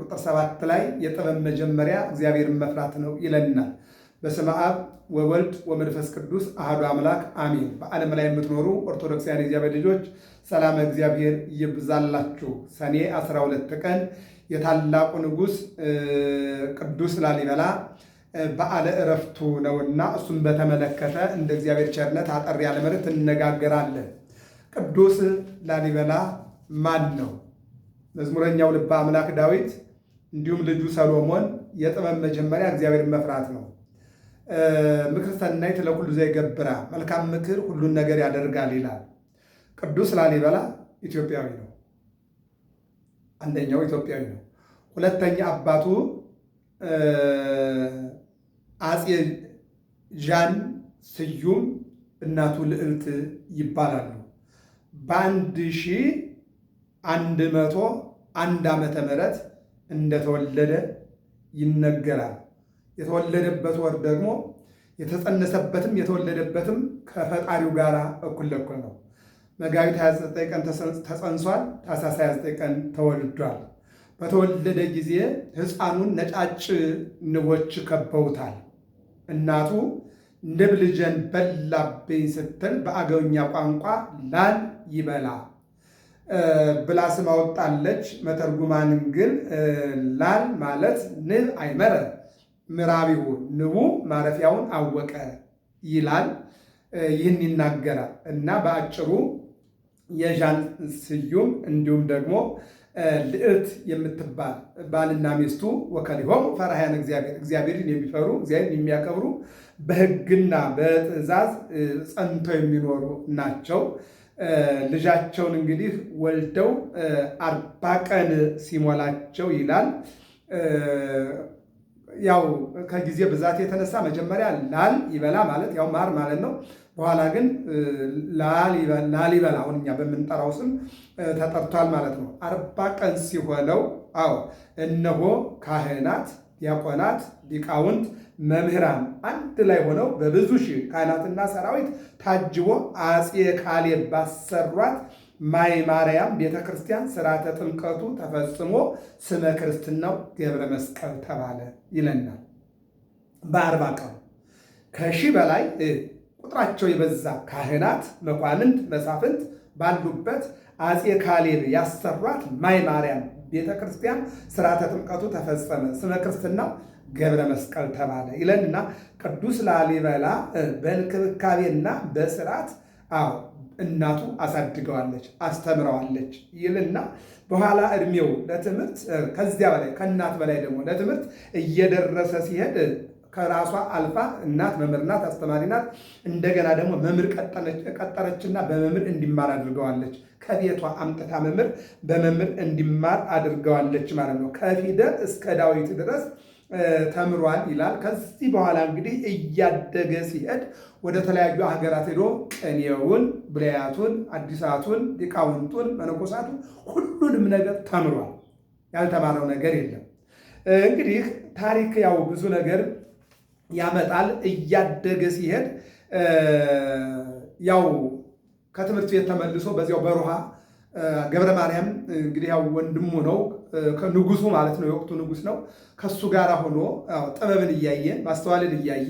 ቁጥር 7 ላይ የጥበብ መጀመሪያ እግዚአብሔርን መፍራት ነው ይለናል። በስመ አብ ወወልድ ወመንፈስ ቅዱስ አሐዱ አምላክ አሜን። በዓለም ላይ የምትኖሩ ኦርቶዶክሳውያን እግዚአብሔር ልጆች ሰላም እግዚአብሔር ይብዛላችሁ። ሰኔ 12 ቀን የታላቁ ንጉሥ ቅዱስ ላሊበላ በዓለ ዕረፍቱ ነውና እሱን በተመለከተ እንደ እግዚአብሔር ቸርነት አጠር ያለ መልእክት እንነጋገራለን። ቅዱስ ላሊበላ ማን ነው? መዝሙረኛው ልበ አምላክ ዳዊት እንዲሁም ልጁ ሰሎሞን የጥበብ መጀመሪያ እግዚአብሔርን መፍራት ነው። ምክር ሰናይት ለኩሉ ዘይገብራ፣ መልካም ምክር ሁሉን ነገር ያደርጋል ይላል። ቅዱስ ላሊበላ ኢትዮጵያዊ ነው። አንደኛው ኢትዮጵያዊ ነው። ሁለተኛ አባቱ አፄ ዣን ስዩም እናቱ ልዕልት ይባላሉ። በ1101 ዓመተ ምህረት እንደተወለደ ይነገራል። የተወለደበት ወር ደግሞ የተጸነሰበትም የተወለደበትም ከፈጣሪው ጋር እኩል ለኩል ነው። መጋቢት 29 ቀን ተጸንሷል። ታኅሳስ 29 ቀን ተወልዷል። በተወለደ ጊዜ ሕፃኑን ነጫጭ ንቦች ከበውታል። እናቱ ንብ ልጄን በላብኝ ስትል በአገውኛ ቋንቋ ላል ይበላ ብላ ስም አወጣለች። መተርጉማንም ግን ላል ማለት ንብ አይመረ ምራቢው ንቡ ማረፊያውን አወቀ ይላል። ይህን ይናገራል እና በአጭሩ የዣን ስዩም እንዲሁም ደግሞ ልዕልት የምትባል ባልና ሚስቱ ወከሊሆሙ ፈራህያን እግዚአብሔርን የሚፈሩ እግዚአብሔርን የሚያከብሩ በሕግና በትእዛዝ ጸንተው የሚኖሩ ናቸው። ልጃቸውን እንግዲህ ወልደው 40 ቀን ሲሞላቸው ይላል። ያው ከጊዜ ብዛት የተነሳ መጀመሪያ ላል ይበላ ማለት ያው ማር ማለት ነው። በኋላ ግን ላሊበላ አሁን እኛ በምንጠራው ስም ተጠርቷል ማለት ነው። 40 ቀን ሲሆነው እነሆ ካህናት፣ ዲያቆናት፣ ሊቃውንት፣ መምህራን አንድ ላይ ሆነው በብዙ ሺህ ካህናትና ሰራዊት ታጅቦ አፄ ካሌብ ባሰሯት ማይ ማርያም ቤተ ክርስቲያን ስርዓተ ጥምቀቱ ተፈጽሞ ስመ ክርስትናው ገብረ መስቀል ተባለ ይለናል። በ40 ቀን ከሺህ በላይ ቁጥራቸው የበዛ ካህናት፣ መኳንንት፣ መሳፍንት ባሉበት አፄ ካሌብ ያሰሯት ማይ ማርያም ቤተ ክርስቲያን ስርዓተ ጥምቀቱ ተፈጸመ፣ ስመ ክርስትናው ገብረ መስቀል ተባለ ይለንና ቅዱስ ላሊበላ በእንክብካቤና በስርዓት እናቱ አሳድገዋለች፣ አስተምረዋለች ይልና በኋላ እድሜው ለትምህርት ከዚያ በላይ ከእናት በላይ ደግሞ ለትምህርት እየደረሰ ሲሄድ ከራሷ አልፋ እናት መምህር ናት፣ አስተማሪ ናት። እንደገና ደግሞ መምህር ቀጠረችና በመምህር እንዲማር አድርገዋለች። ከቤቷ አምጥታ መምህር በመምህር እንዲማር አድርገዋለች ማለት ነው። ከፊደል እስከ ዳዊት ድረስ ተምሯል ይላል። ከዚህ በኋላ እንግዲህ እያደገ ሲሄድ ወደ ተለያዩ ሀገራት ሄዶ ቅኔውን፣ ብሉያቱን፣ አዲሳቱን፣ ሊቃውንቱን፣ መነኮሳቱን ሁሉንም ነገር ተምሯል። ያልተማረው ነገር የለም። እንግዲህ ታሪክ ያው ብዙ ነገር ያመጣል። እያደገ ሲሄድ ያው ከትምህርት ቤት ተመልሶ በዚያው በሮሃ ገብረ ማርያም እንግዲህ ያው ወንድሙ ነው፣ ንጉሱ ማለት ነው፣ የወቅቱ ንጉስ ነው። ከሱ ጋር ሆኖ ጥበብን እያየ ማስተዋልን እያየ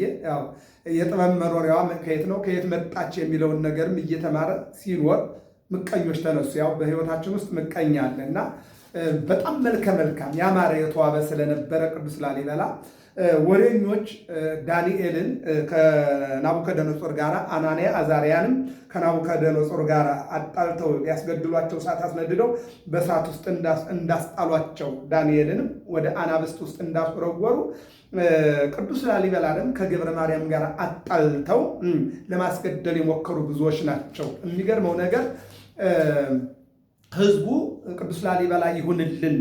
የጥበብ መኖሪያዋ ከየት ነው ከየት መጣች የሚለውን ነገርም እየተማረ ሲኖር ምቀኞች ተነሱ። ያው በህይወታችን ውስጥ ምቀኛ አለ እና በጣም መልከ መልካም ያማረ የተዋበ ስለነበረ ቅዱስ ላሊበላ ወሬኞች ዳንኤልን ከናቡከደነጾር ጋር አናንያ አዛርያንም ከናቡከደነጾር ጋር አጣልተው ሊያስገድሏቸው እሳት አስነድደው በእሳት ውስጥ እንዳስጣሏቸው ዳንኤልንም ወደ አናብስት ውስጥ እንዳስወረወሩ ቅዱስ ላሊበላንም ከገብረ ማርያም ጋር አጣልተው ለማስገደል የሞከሩ ብዙዎች ናቸው። የሚገርመው ነገር ህዝቡ ቅዱስ ላሊበላ ይሁንልን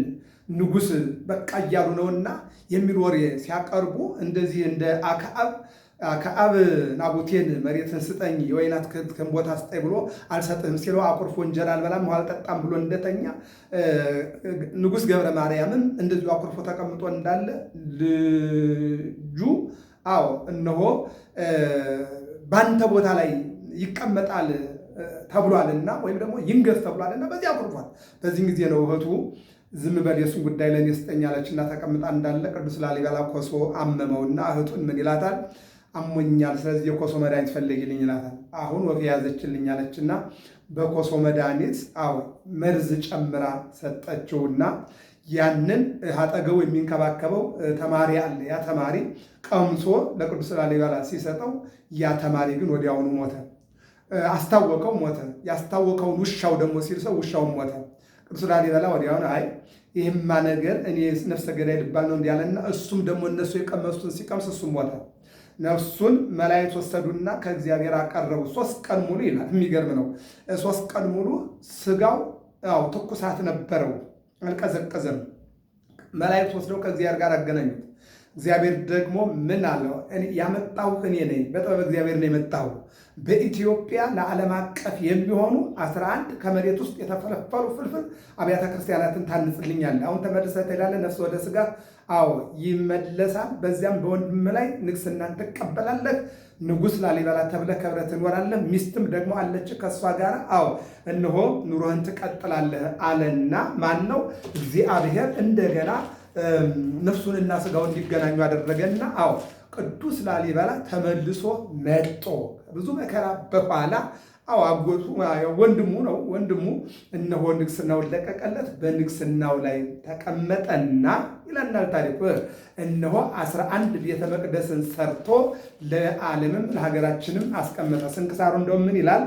ንጉስ በቃ እያሉ ነውና የሚል ወሬ ሲያቀርቡ እንደዚህ እንደ አክዓብ ናቡቴን መሬትን ስጠኝ የወይን አትክልትን ቦታ ስጠኝ ብሎ አልሰጥህም ሲለው አኩርፎ እንጀራ አልበላም ውሃ አልጠጣም ብሎ እንደተኛ ንጉስ ገብረ ማርያምም እንደዚሁ አኩርፎ ተቀምጦ እንዳለ ልጁ እነሆ ባንተ ቦታ ላይ ይቀመጣል ተብሏልና ወይም ደግሞ ይንገስ ተብሏልና በዚህ አኩርፏል። በዚህ ጊዜ ነው እህቱ ዝም በል የሱን ጉዳይ ለእኔ ስጠኝ አለችና ተቀምጣ እንዳለ ቅዱስ ላሊበላ ኮሶ አመመውና እህቱን ምን ይላታል? አሞኛል፣ ስለዚህ የኮሶ መድኃኒት ፈልጊልኝ ይላታል። አሁን ወፍ የያዘችልኝ አለችና በኮሶ መድኃኒት መርዝ ጨምራ ሰጠችውና ያንን አጠገቡ የሚንከባከበው ተማሪ አለ። ያ ተማሪ ቀምሶ ለቅዱስ ላሊበላ ሲሰጠው ያ ተማሪ ግን ወዲያውኑ ሞተ። አስታወቀው፣ ሞተ። ያስታወቀውን ውሻው ደግሞ ሲል ሰው ውሻውን ሞተ። ቅዱስ ላሊበላ ወዲያውኑ አይ ይህማ ነገር እኔ ነፍሰ ገዳይ ልባል ነው እንዲያለና እሱም ደግሞ እነሱ የቀመሱትን ሲቀምስ እሱም ሞተ። ነፍሱን መላእክት ወሰዱና ከእግዚአብሔር አቀረቡ። 3 ቀን ሙሉ ይላል። የሚገርም ነው። 3 ቀን ሙሉ ስጋው ትኩሳት ነበረው፣ አልቀዘቀዘም። መላእክት ወስደው ከእግዚአብሔር ጋር አገናኙት። እግዚአብሔር ደግሞ ምን አለው? ያመጣሁህ እኔ ነኝ፣ በጥበብ እግዚአብሔር ነው የመጣሁ። በኢትዮጵያ ለዓለም አቀፍ የሚሆኑ 11 ከመሬት ውስጥ የተፈለፈሉ ፍልፍል አብያተ ክርስቲያናትን ታንጽልኛለህ። አሁን ተመልሰህ ትሄዳለህ፣ ነፍስ ወደ ስጋ ይመለሳል። በዚያም በወንድም ላይ ንግስናን ትቀበላለህ። ንጉሥ ላሊበላ ተብለህ ከብረህ ትኖራለህ። ሚስትም ደግሞ አለች ከእሷ ጋር እነሆ ኑሮህን ትቀጥላለህ አለና ማን ነው? እግዚአብሔር እንደገና ነፍሱንና ስጋውን እንዲገናኙ አደረገና ቅዱስ ላሊበላ ተመልሶ መጦ ብዙ መከራ በኋላ አጎቱ ወንድሙ ነው። ወንድሙ እነሆ ንግስናውን ለቀቀለት። በንግስናው ላይ ተቀመጠና ይለናል ታሪኩ። እነሆ 11 ቤተ መቅደስን ሰርቶ ለዓለምም ለሀገራችንም አስቀመጠ። ስንክሳሩ እንደው ምን ይላል?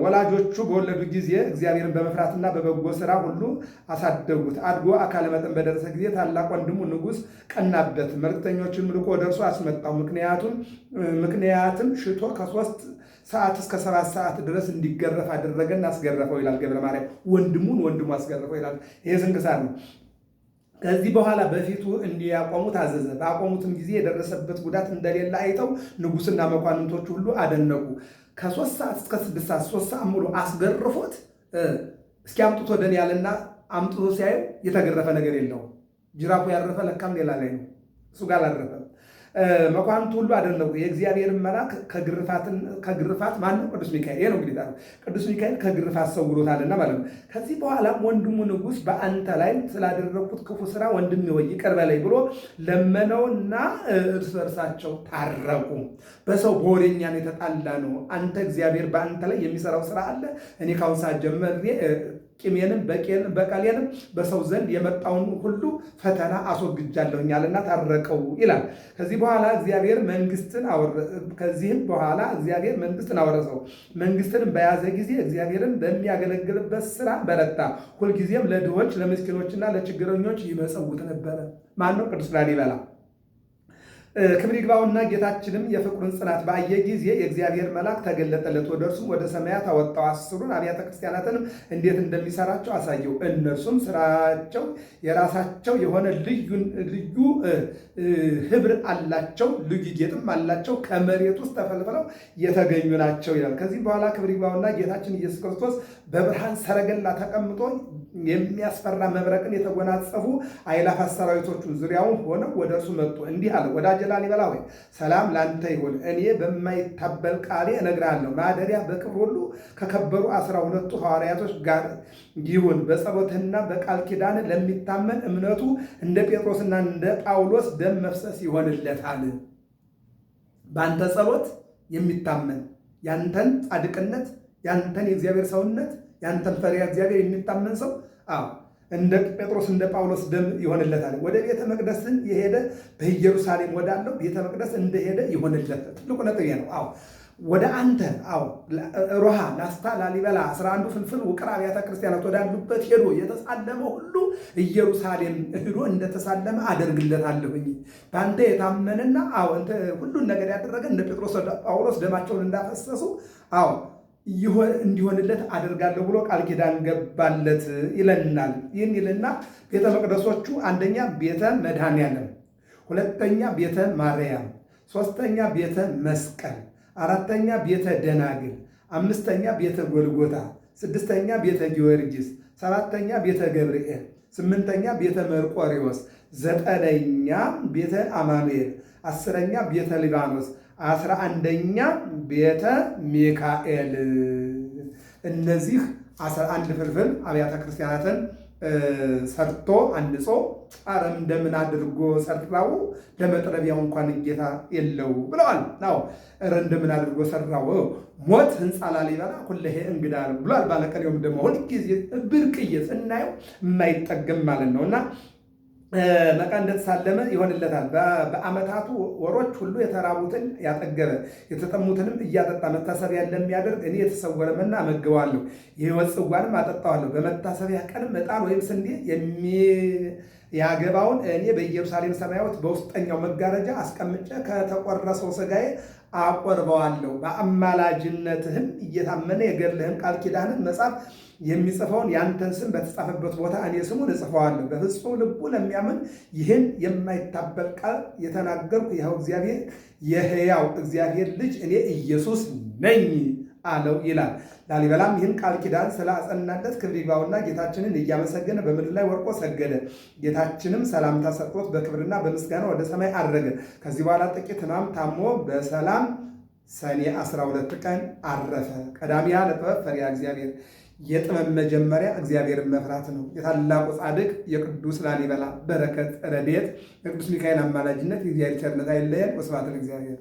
ወላጆቹ በወለዱ ጊዜ እግዚአብሔርን በመፍራትና በበጎ ስራ ሁሉ አሳደጉት። አድጎ አካለ መጠን በደረሰ ጊዜ ታላቅ ወንድሙ ንጉሥ ቀናበት። መልክተኞችን ልኮ ወደ እርሱ አስመጣው። ምክንያትም ሽቶ ከ3 ሰዓት እስከ 7 ሰዓት ድረስ እንዲገረፍ አደረገና አስገረፈው ይላል። ገብረ ማርያም ወንድሙ አስገረፈው ይላል። ይሄ ስንክሳር ነው። ከዚህ በኋላ በፊቱ እንዲያቆሙት አዘዘ። ባቆሙትም ጊዜ የደረሰበት ጉዳት እንደሌለ አይተው ንጉሥና መኳንንቶች ሁሉ አደነቁ። ከ3 ሰዓት እስከ 6 ሰዓት 3 ሰዓት ሙሉ አስገርፎት እስኪ አምጡት ወደ እኔ ያለና አምጥቶ ሲያዩ የተገረፈ ነገር የለውም። ጅራፉ ያረፈ ለካም ሌላ ላይ ነው፣ እሱ ጋር አላረፈም። መኳንንቱ ሁሉ አደነቁ። የእግዚአብሔርን መልአክ ከግርፋት ማነው? ቅዱስ ሚካኤል። ይሄ ነው እንግዲህ ቅዱስ ሚካኤል ከግርፋት ሰውሮታልና ማለት ነው። ከዚህ በኋላም ወንድሙ ንጉሥ በአንተ ላይ ስላደረግኩት ክፉ ስራ ወንድሜ ሆይ ይቅር በለኝ ብሎ ለመነውና እርስ በርሳቸው ታረቁ። በሰው በወሬኛ ነው የተጣላ ነው። አንተ እግዚአብሔር በአንተ ላይ የሚሰራው ስራ አለ። እኔ ካሁን ሰዓት ጀምሬ ቂሜንም በቀሌንም በሰው ዘንድ የመጣውን ሁሉ ፈተና አስወግጃለሁኛልና ታረቀው ይላል። ከዚህም በኋላ እግዚአብሔር መንግስትን አወረሰው። መንግስትንም በያዘ ጊዜ እግዚአብሔርን በሚያገለግልበት ስራ በረታ። ሁልጊዜም ለድሆች ለምስኪኖችና ለችግረኞች ይመጸውት ነበረ። ማን ነው? ቅዱስ ላሊበላ። ክብር ይግባውና ጌታችንም የፍቅሩን ጽናት ባየ ጊዜ የእግዚአብሔር መልአክ ተገለጠለት። ወደ እርሱም ወደ ሰማያት አወጣው። 10ሩን አብያተ ክርስቲያናትንም እንዴት እንደሚሰራቸው አሳየው። እነርሱም ስራቸው የራሳቸው የሆነ ልዩ ህብር አላቸው፣ ልዩ ጌጥም አላቸው፣ ከመሬት ውስጥ ተፈልፍለው የተገኙ ናቸው ይላል። ከዚህም በኋላ ክብር ይግባውና ጌታችን ኢየሱስ ክርስቶስ በብርሃን ሰረገላ ተቀምጦ የሚያስፈራ መብረቅን የተጎናጸፉ አእላፋት ሰራዊቶቹ ዙሪያውን ሆነው ወደ እርሱ መጡ። እንዲህ አለ፣ ወዳጄ ላሊበላ ሆይ ሰላም ላንተ ይሁን። እኔ በማይታበል ቃሌ እነግርሃለሁ። ማደሪያ በክብር ሁሉ ከከበሩ 12ቱ ሐዋርያቶች ጋር ይሁን። በጸሎትና በቃል ኪዳን ለሚታመን እምነቱ እንደ ጴጥሮስና እንደ ጳውሎስ ደም መፍሰስ ይሆንለታል። በአንተ ጸሎት የሚታመን ያንተን ጻድቅነት፣ ያንተን የእግዚአብሔር ሰውነት፣ ያንተን ፈሪሃ እግዚአብሔር የሚታመን ሰው እንደ ጴጥሮስ እንደ ጳውሎስ ደም ይሆንለታል። ወደ ቤተ መቅደስን የሄደ በኢየሩሳሌም ወዳለው ቤተ መቅደስ እንደሄደ ይሆንለታል። ትልቁ ነጥብ ነው። ወደ አንተ ሮሃ፣ ላስታ፣ ላሊበላ 11 ፍልፍል ውቅር አብያተ ክርስቲያናት ወዳሉበት ሄዶ የተሳለመ ሁሉ ኢየሩሳሌም ሄዶ እንደተሳለመ አደርግለታለሁኝ። በአንተ የታመነና ሁሉን ነገር ያደረገ እንደ ጴጥሮስ ጳውሎስ ደማቸውን እንዳፈሰሱ እንዲሆንለት አደርጋለሁ ብሎ ቃል ኪዳን ገባለት ይለናል። ይህን ይልና ቤተ መቅደሶቹ አንደኛ ቤተ መድኃኔዓለም፣ ሁለተኛ ቤተ ማርያም፣ ሶስተኛ ቤተ መስቀል፣ አራተኛ ቤተ ደናግል፣ አምስተኛ ቤተ ጎልጎታ፣ ስድስተኛ ቤተ ጊዮርጊስ፣ ሰባተኛ ቤተ ገብርኤል፣ ስምንተኛ ቤተ መርቆሪዎስ፣ ዘጠነኛ ቤተ አማኑኤል፣ 10ኛ ቤተ ሊባኖስ፣ 11ኛ ቤተ ሚካኤል። እነዚህ 11 ፍልፍል አብያተ ክርስቲያናትን ሰርቶ አንጾ አረም እንደምን አድርጎ ሰራው ለመጥረቢያው እንኳን ጌታ የለው ብለዋል። ናው እንደምን አድርጎ ሰራው ሞት ህንፃ ላሊበላ ሁሌ እንግዳ ነው ብሏል። ባለቀኔውም ደግሞ ሁልጊዜ ብርቅዬ ስናየው የማይጠገም ማለት ነውና በቃ እንደተሳለመ ይሆንለታል። በዓመታቱ ወሮች ሁሉ የተራቡትን ያጠገበ የተጠሙትንም እያጠጣ መታሰቢያ ለሚያደርግ እኔ የተሰወረ መና አመግበዋለሁ፣ የሕይወት ጽዋንም አጠጣዋለሁ። በመታሰቢያ ቀንም ዕጣን ወይም ስንዴ የሚያገባውን እኔ በኢየሩሳሌም ሰማያዊት በውስጠኛው መጋረጃ አስቀምጬ ከተቆረሰው ሥጋዬ አቆርበዋለሁ። በአማላጅነትህም እየታመነ የገድልህን ቃል ኪዳንን መጽሐፍ የሚጽፈውን ያንተን ስም በተጻፈበት ቦታ እኔ ስሙን እጽፈዋለሁ። በፍጹም ልቡ ለሚያምን ይህን የማይታበል ቃል የተናገርኩ ይኸው እግዚአብሔር የሕያው እግዚአብሔር ልጅ እኔ ኢየሱስ ነኝ አለው ይላል። ላሊበላም ይህን ቃል ኪዳን ስላጸናለት ክብር ይግባውና ጌታችንን እያመሰገነ በምድር ላይ ወድቆ ሰገደ። ጌታችንም ሰላምታ ሰጥቶት በክብርና በምስጋና ወደ ሰማይ አረገ። ከዚህ በኋላ ጥቂት ሕማም ታሞ በሰላም ሰኔ 12 ቀን አረፈ። ቀዳሚያ ለጥበብ ፈሪሃ እግዚአብሔር። የጥበብ መጀመሪያ እግዚአብሔርን መፍራት ነው። የታላቁ ጻድቅ የቅዱስ ላሊበላ በረከት ረድኤት፣ የቅዱስ ሚካኤል አማላጅነት፣ የእግዚአብሔር ቸርነት አይለየን። ወስብሐት ለእግዚአብሔር።